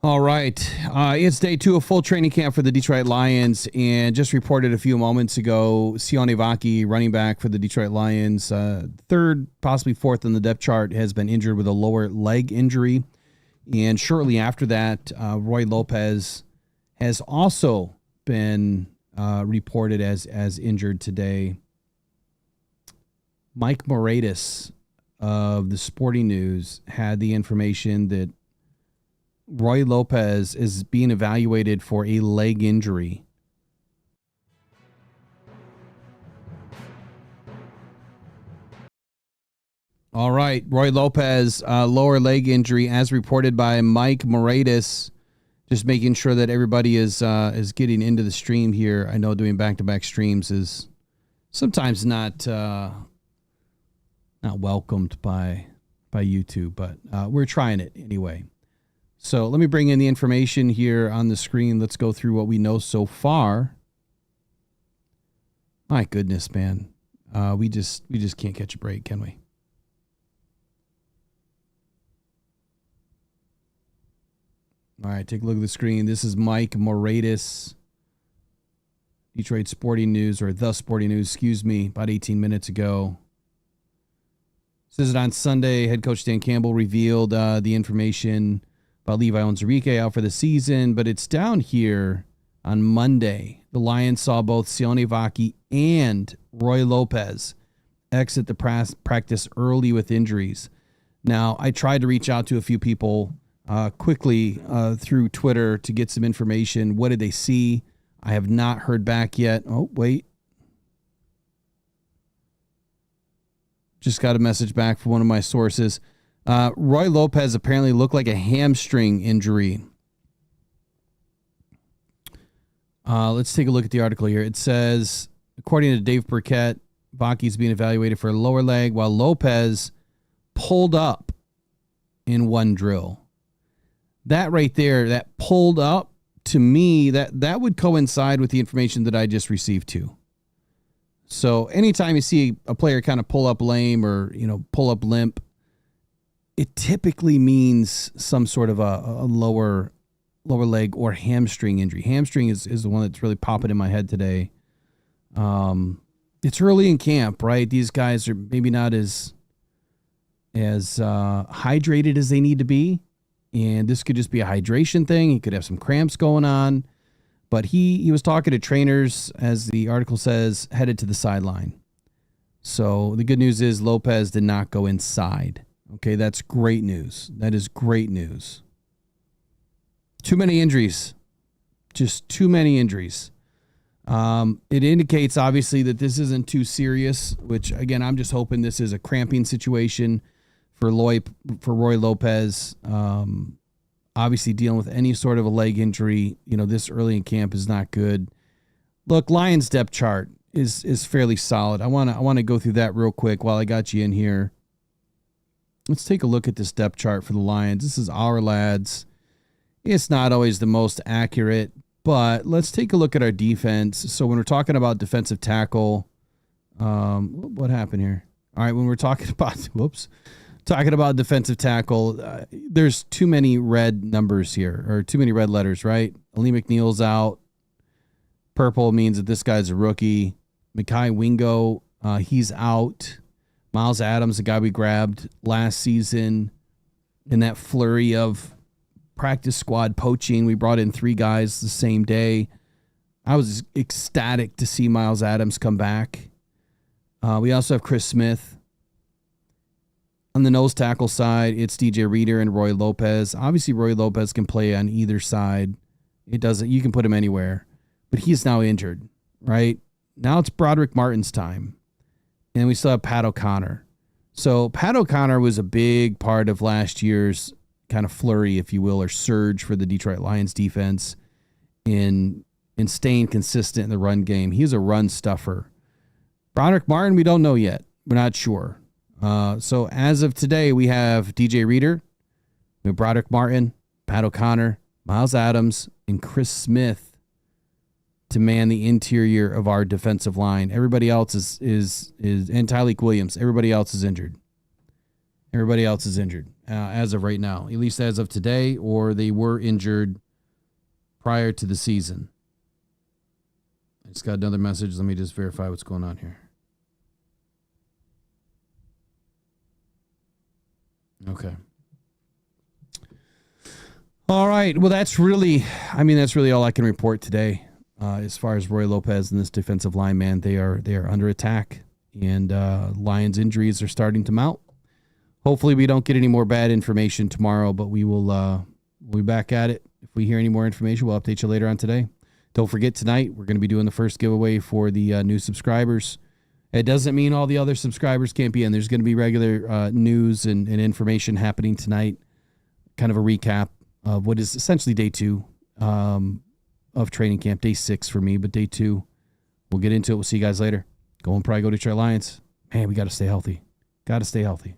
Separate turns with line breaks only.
All right. It's day 2 of full training camp for the Detroit Lions, and just reported a few moments ago, Sione Vaki, running back for the Detroit Lions, third, possibly fourth on the depth chart, has been injured with a lower leg injury. And shortly after that, Roy Lopez has also been reported as injured today. Mike Moratis of the Sporting News had the information that Roy Lopez is being evaluated for a leg injury. All right, Roy Lopez, lower leg injury, as reported by Mike Moratis. Just making sure that everybody is getting into the stream here. I know doing back-to-back streams is sometimes not welcomed by YouTube, but we're trying it anyway. So let me bring in the information here on the screen. Let's go through what we know so far. My goodness, man. We just can't catch a break, can we? All right, take a look at the screen. This is Mike Moratis, Detroit Sporting News, or The Sporting News, excuse me, about 18 minutes ago. Says it on Sunday. Head coach Dan Campbell revealed the information about Levi Onwuzurike out for the season, but it's down here on Monday. The Lions saw both Sione Vaki and Roy Lopez exit the practice early with injuries. Now, I tried to reach out to a few people quickly through Twitter to get some information. What did they see? I have not heard back yet. Oh, wait. Just got a message back from one of my sources. Roy Lopez apparently looked like a hamstring injury. Let's take a look at the article here. It says, according to Dave Burkett, Vaki's being evaluated for a lower leg, while Lopez pulled up in one drill. That right there, that pulled up, to me, that would coincide with the information that I just received too. So anytime you see a player kind of pull up lame or, pull up limp, it typically means some sort of a lower leg or hamstring injury. Hamstring is the one that's really popping in my head today. It's early in camp, right? These guys are maybe not as hydrated as they need to be. And this could just be a hydration thing. He could have some cramps going on. But he was talking to trainers, as the article says, headed to the sideline. So the good news is Lopez did not go inside. Okay, that's great news. That is great news. Too many injuries. Just too many injuries. It indicates, obviously, that this isn't too serious, which, again, I'm just hoping this is a cramping situation for Roy Lopez. Obviously, dealing with any sort of a leg injury, this early in camp is not good. Look, Lions depth chart is fairly solid. I want to go through that real quick while I got you in here. Let's take a look at this depth chart for the Lions. This is our lads. It's not always the most accurate, but let's take a look at our defense. So when we're talking about defensive tackle, what happened here? All right, when we're talking about, talking about defensive tackle, there's too many red numbers here, or too many red letters, right? Ali McNeil's out. Purple means that this guy's a rookie. Mekhi Wingo, he's out. Miles Adams, the guy we grabbed last season in that flurry of practice squad poaching. We brought in 3 guys the same day. I was ecstatic to see Miles Adams come back. We also have Chris Smith. On the nose tackle side, it's DJ Reader and Roy Lopez. Obviously, Roy Lopez can play on either side. You can put him anywhere, but he's now injured, right? Now it's Broderick Martin's time. And we still have Pat O'Connor. So Pat O'Connor was a big part of last year's kind of flurry, if you will, or surge for the Detroit Lions defense in staying consistent in the run game. He's a run stuffer. Broderick Martin, we don't know yet. We're not sure. So as of today, we have DJ Reader, we have Broderick Martin, Pat O'Connor, Miles Adams, and Chris Smith to man the interior of our defensive line. Everybody else is and Tyleik Williams. Everybody else is injured. Everybody else is injured as of right now, at least as of today, or they were injured prior to the season. I just got another message. Let me just verify what's going on here. Okay. All right. Well, that's really all I can report today. As far as Roy Lopez and this defensive line, man, they are under attack, and Lions injuries are starting to mount. Hopefully we don't get any more bad information tomorrow, but we'll be back at it. If we hear any more information, we'll update you later on today. Don't forget, tonight we're going to be doing the first giveaway for the new subscribers. It doesn't mean all the other subscribers can't be in. There's going to be regular news and information happening tonight, kind of a recap of what is essentially day 2 of training camp. Day 6 for me, but day 2. We'll get into it. We'll see you guys later. Go and probably go to Detroit Lions. Man, we got to stay healthy. Got to stay healthy.